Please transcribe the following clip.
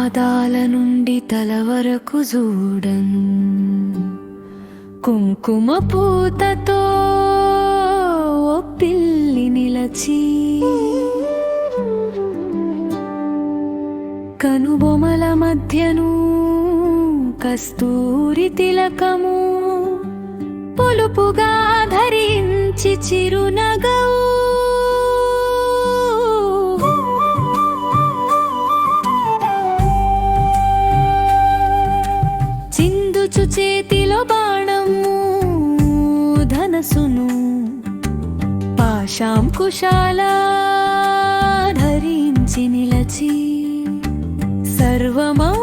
పాదాల నుండి తల వరకు చూడను కుంకుమ పూతతో ఓ పిల్లి నిలచి కనుబొమల మధ్యను కస్తూరి తిలకము పొలుపుగా ధరించి చిరునగవు చిందుచు చేతిలో బాణము ధనసును పాశాం కుశాల ధరించి నిలచి సర్వమౌ